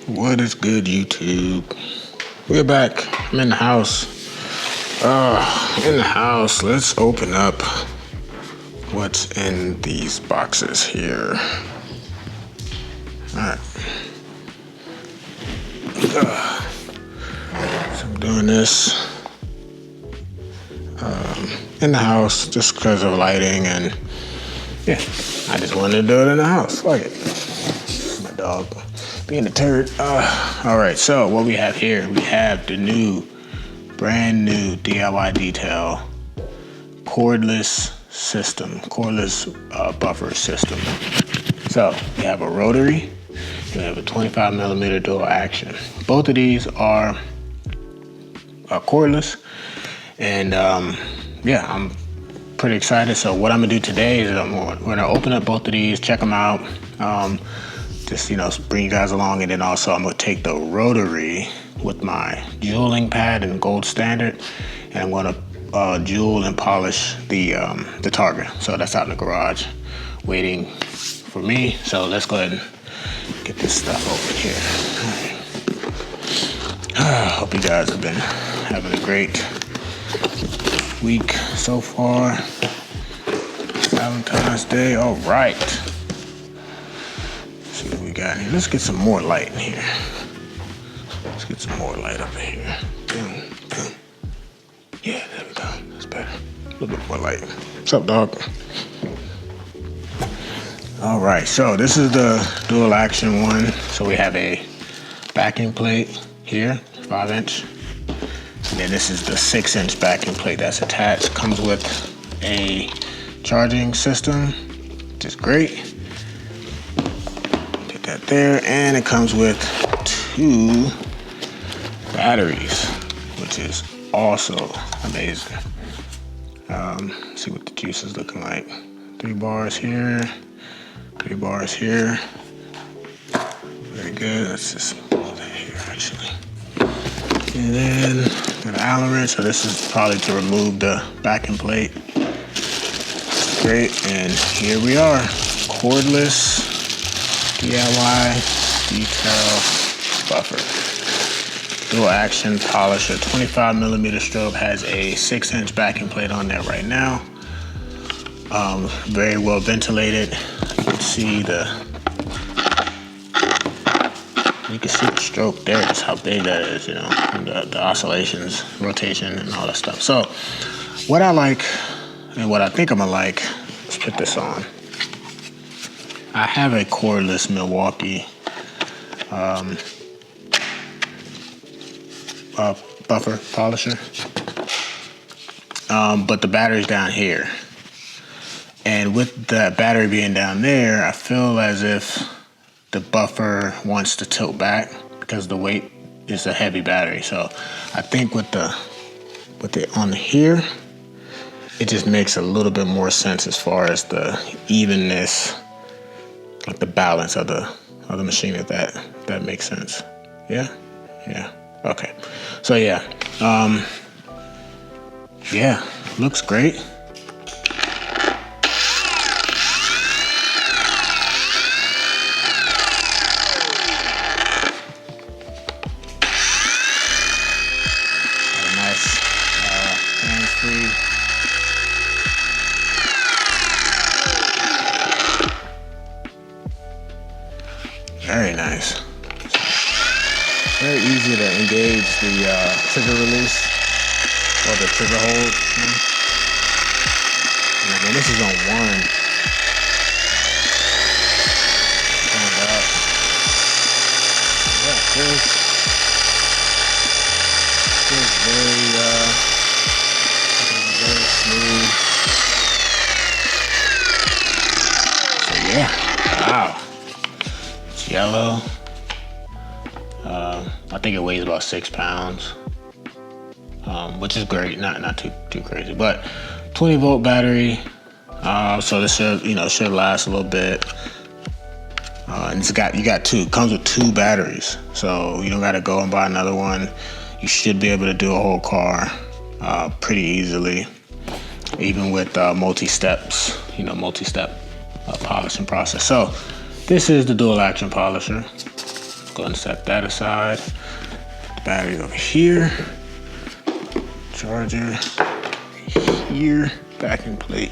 What is good, YouTube? We're back. I'm in the house. Let's open up what's in these boxes here. Alright. So I'm doing this in the house just because of lighting, and yeah, I just wanted to do it in the house. Fuck it. My dog being a turd. Alright, so what we have here, we have the brand new DIY detail cordless system, cordless buffer system. So we have a Rotary, we have a 25mm dual action. Both of these are cordless, and yeah, I'm pretty excited. So what I'm gonna do today is we're gonna open up both of these, check them out, just bring you guys along, and then also I'm gonna take the Rotary with my jeweling pad and gold standard, and I'm gonna jewel and polish the Targa. So that's out in the garage waiting for me. So let's go ahead and get this stuff over here. All right. Hope you guys have been having a great week so far. Valentine's Day. All right. Let's see what we got here. Let's get some more light in here. Let's get some more light up in here. Boom, boom. Yeah, there we go. That's better. A little bit more light. What's up, dog? All right, so this is the dual action one. So we have a backing plate here, 5-inch. And then this is the 6-inch backing plate that's attached. Comes with a charging system, which is great. Put that there, and it comes with 2 batteries, which is also amazing. See what the juice is looking like. 3 bars here, 3 bars here. Very good. Let's just pull that here actually. And then got an Allen wrench. So this is probably to remove the backing plate. Great. And here we are, cordless DIY detail buffer. Dual action polisher, 25mm strobe, has a 6-inch backing plate on there right now. Very well ventilated. You can see the stroke there, just how big that is, the oscillations, rotation, and all that stuff. So what I like, and what I think I'm gonna like, let's put this on. I have a cordless Milwaukee buffer polisher, but the battery's down here, and with the battery being down there, I feel as if the buffer wants to tilt back because the weight is a heavy battery. So I think with it on here, it just makes a little bit more sense as far as the evenness, like the balance of the machine, if that makes sense. Yeah. Okay. So yeah, looks great. Hands-free. Very nice. Very easy to engage the trigger release or the trigger hold. And this is on 1. Stand up. Yeah, feels very smooth. So yeah, wow. It's yellow. I think it weighs about 6 pounds, which is great. Not too crazy, but 20-volt battery. So this should last a little bit. And you got 2. It comes with 2 batteries, so you don't got to go and buy another one. You should be able to do a whole car pretty easily, even with multi-step polishing process. So this is the dual action polisher. Go ahead and set that aside. Put the battery over here. Charger here. Backing plate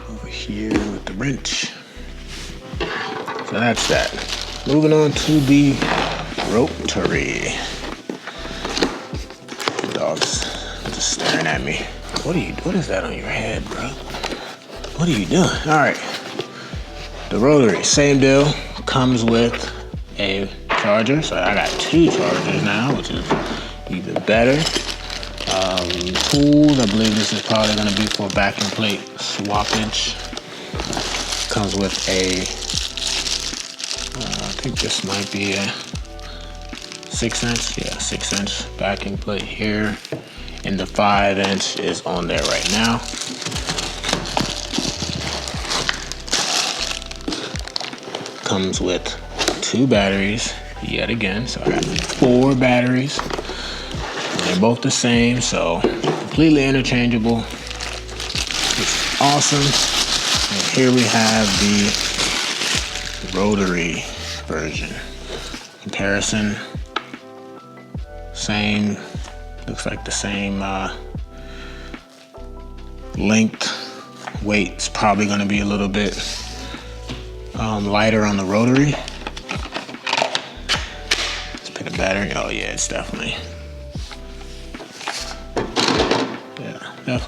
over here with the wrench. So that's that. Moving on to the Rotary. The dog's just staring at me. What is that on your head, bro? What are you doing? All right. The Rotary, same deal. Comes with a charger. So I got 2 chargers now, which is even better. Tools, I believe this is probably going to be for backing plate swappage. Comes with a, I think this might be a 6-inch, yeah, 6-inch backing plate here. And the 5-inch is on there right now. Comes with 2 batteries, yet again, so I got 4 batteries. They're both the same, so completely interchangeable. It's awesome. And here we have the Rotary version. Comparison, same, looks like the same length. Weight's probably gonna be a little bit lighter on the Rotary. Let's put a battery. Oh yeah, it's definitely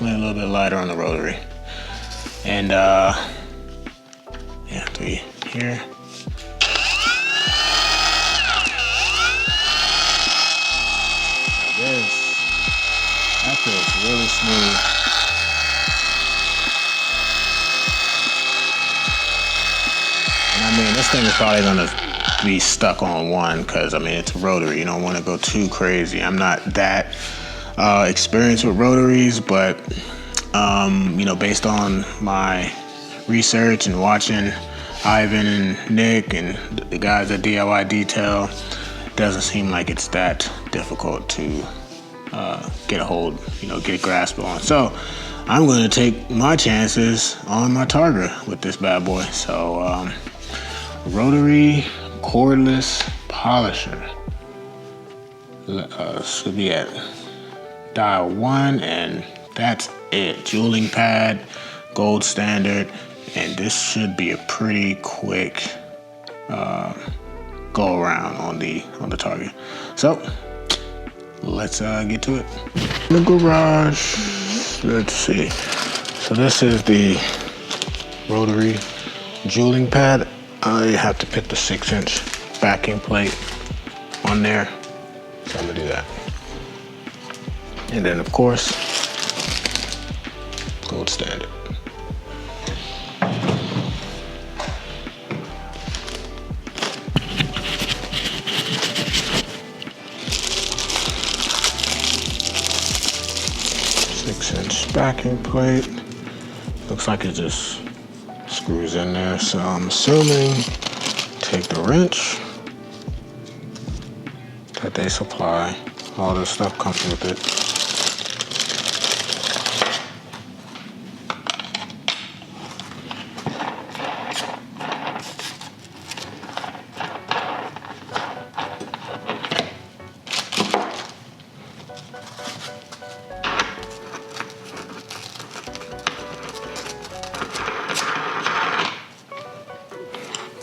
a little bit lighter on the Rotary. And yeah, 3 here. That feels really smooth. And I mean, this thing is probably gonna be stuck on one because I mean it's a Rotary. You don't want to go too crazy. I'm not that experienced with Rotaries, but you know, based on my research and watching Ivan and Nick and the guys at DIY Detail, it doesn't seem like it's that difficult to get a hold, you know, get a grasp on. So I'm going to take my chances on my Targa with this bad boy. So Rotary cordless polisher should be at dial 1, and that's it. Jeweling pad, gold standard, and this should be a pretty quick go around on the Targa. So let's get to it. In the garage, let's see. So this is the Rotary jeweling pad. I have to put the 6-inch backing plate on there, so I'm gonna do that. And then of course, gold standard. Six-inch backing plate. Looks like it just screws in there, so I'm assuming take the wrench that they supply. All this stuff comes with it.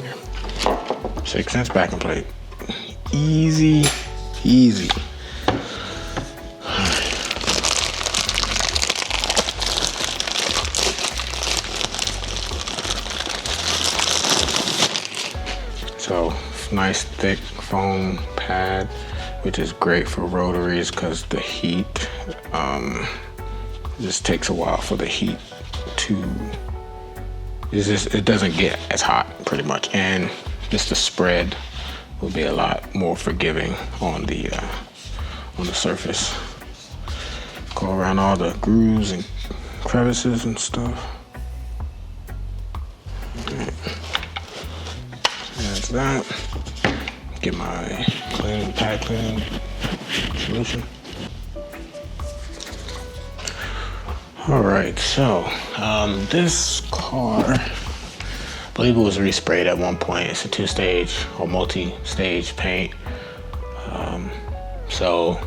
Yeah. 6-inch backing plate. Easy, easy. So nice thick foam pad, which is great for rotaries because the heat just takes a while for the heat to. It doesn't get as hot pretty much, and just the spread will be a lot more forgiving on the surface. Go around all the grooves and crevices and stuff. That's that. Get my pad cleaning solution. All right, so this car, believe it was resprayed at one point. It's a 2-stage or multi-stage paint. So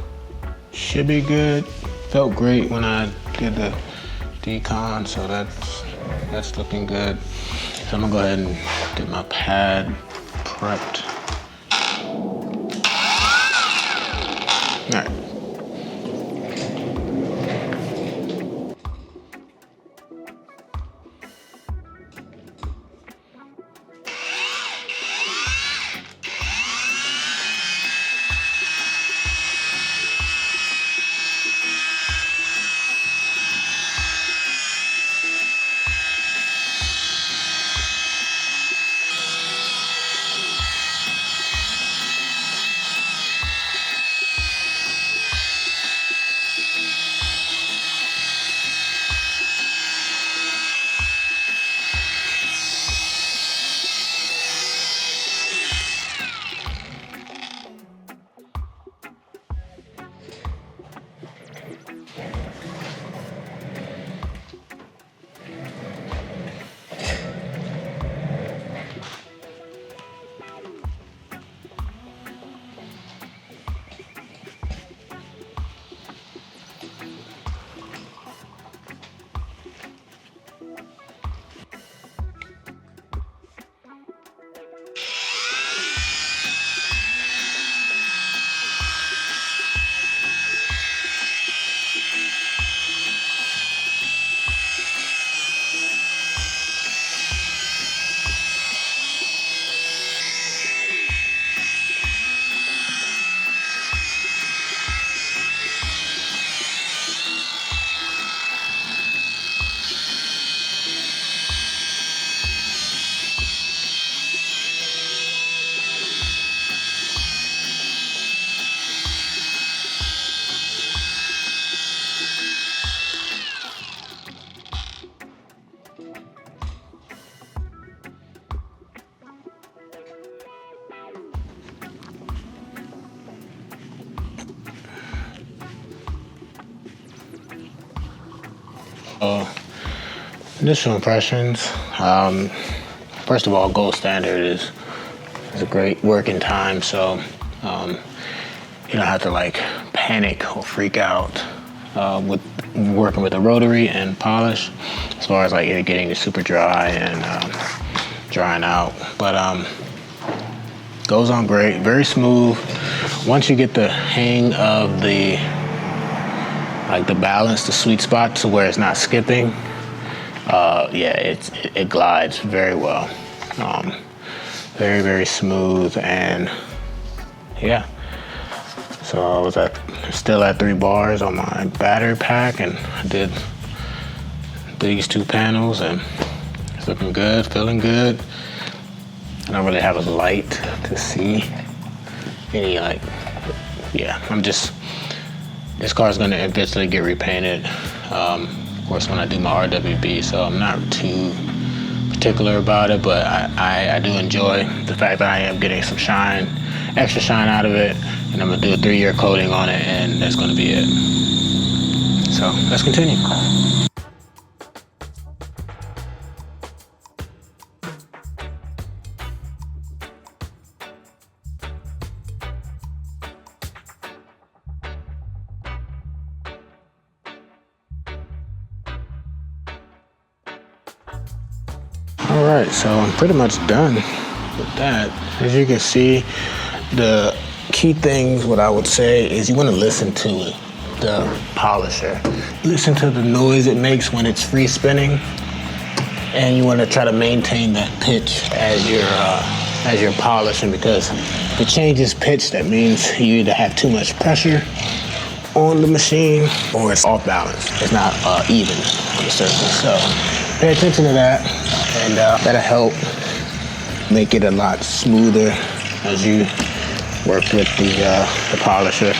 should be good. Felt great when I did the decon, so that's looking good. So I'm gonna go ahead and get my pad prepped. All right. Initial impressions. First of all, gold standard is a great working time, so you don't have to like panic or freak out with working with a rotary and polish, as far as like it getting super dry and drying out. But goes on great, very smooth. Once you get the hang of the balance, the sweet spot to where it's not skipping, yeah, it glides very well. Very, very smooth, and yeah. So I was still at 3 bars on my battery pack, and I did these 2 panels, and it's looking good, feeling good. I don't really have a light to see any yeah, this car's gonna eventually get repainted. Of course, when I do my RWB, so I'm not too particular about it, but I do enjoy the fact that I am getting some shine, extra shine out of it, and I'm gonna do a 3-year coating on it, and that's gonna be it. So let's continue. All right, so I'm pretty much done with that. As you can see, the key things, what I would say is you want to listen to the polisher. Listen to the noise it makes when it's free spinning, and you want to try to maintain that pitch as you're polishing, because if it changes pitch, that means you either have too much pressure on the machine or it's off balance. It's not even on the surface. So pay attention to that, and that'll help make it a lot smoother as you work with the polisher.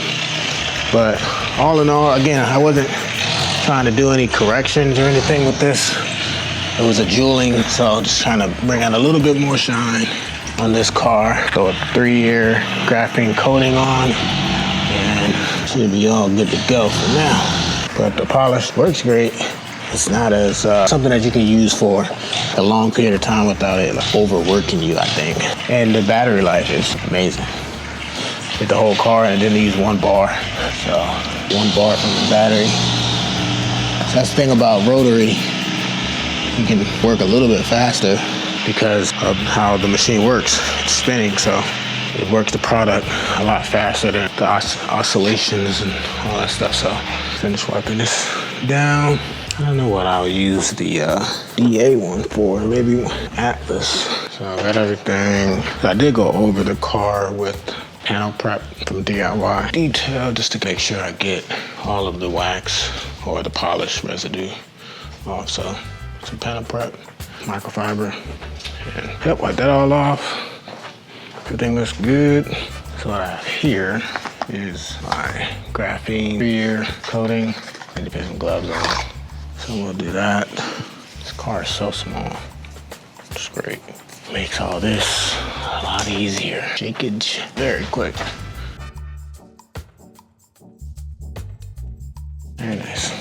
But all in all, again, I wasn't trying to do any corrections or anything with this. It was a jeweling, so I'm just trying to bring out a little bit more shine on this car. Throw a 3-year graphene coating on, and should be all good to go for now. But the polish works great. It's not as something that you can use for a long period of time without it like, overworking you, I think. And the battery life is amazing. Get the whole car and then use 1 bar. So 1 bar from the battery. So that's the thing about Rotary. You can work a little bit faster because of how the machine works. It's spinning, so it works the product a lot faster than the oscillations and all that stuff. So finish wiping this down. I don't know what I'll use the DA one for, maybe Atlas. So I got everything. I did go over the car with panel prep from DIY Detail just to make sure I get all of the wax or the polish residue off. So some panel prep, microfiber, and yep, wipe that all off. Everything looks good. So what I have here is my graphene rear coating. I need to put some gloves on. So we'll do that. This car is so small. It's great. Makes all this a lot easier. Shakage very quick. Very nice.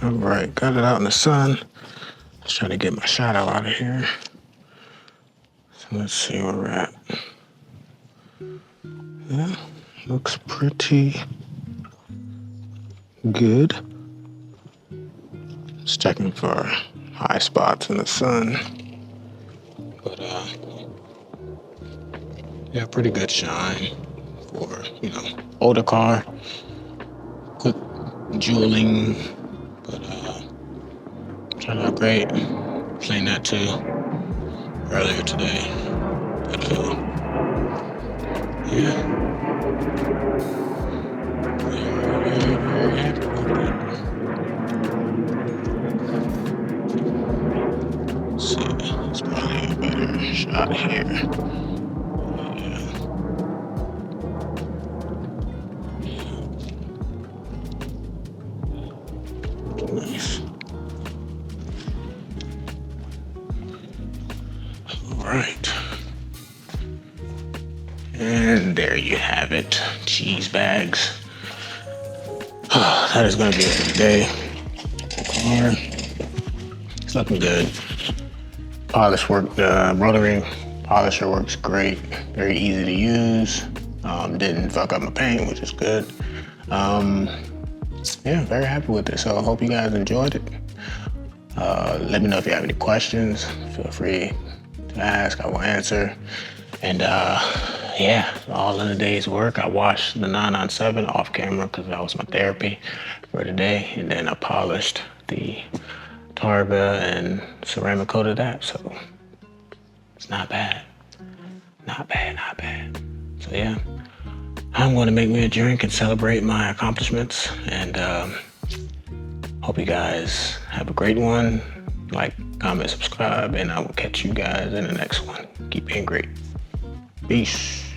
All right, got it out in the sun. Just trying to get my shadow out of here. So let's see where we're at. Yeah, looks pretty good. Just checking for high spots in the sun. But yeah, pretty good shine for, you know, older car. Quick jeweling. But trying to upgrade. Playing that too earlier today. But yeah. Very happy with it. Let's see, it's probably a better shot here. Nice. All right. And there you have it. Cheese bags. That is going to be it for today. Car. It's looking good. Polish work, the rotary polisher works great. Very easy to use. Didn't fuck up my paint, which is good. Yeah, very happy with it. So I hope you guys enjoyed it. Let me know if you have any questions. Feel free to ask, I will answer. And yeah, all in a day's work. I washed the 997 off camera because that was my therapy for today. And then I polished the Targa and ceramic coated that. So it's not bad. Not bad, not bad. So yeah, I'm going to make me a drink and celebrate my accomplishments. And hope you guys have a great one. Like, comment, subscribe, and I will catch you guys in the next one. Keep being great. Peace.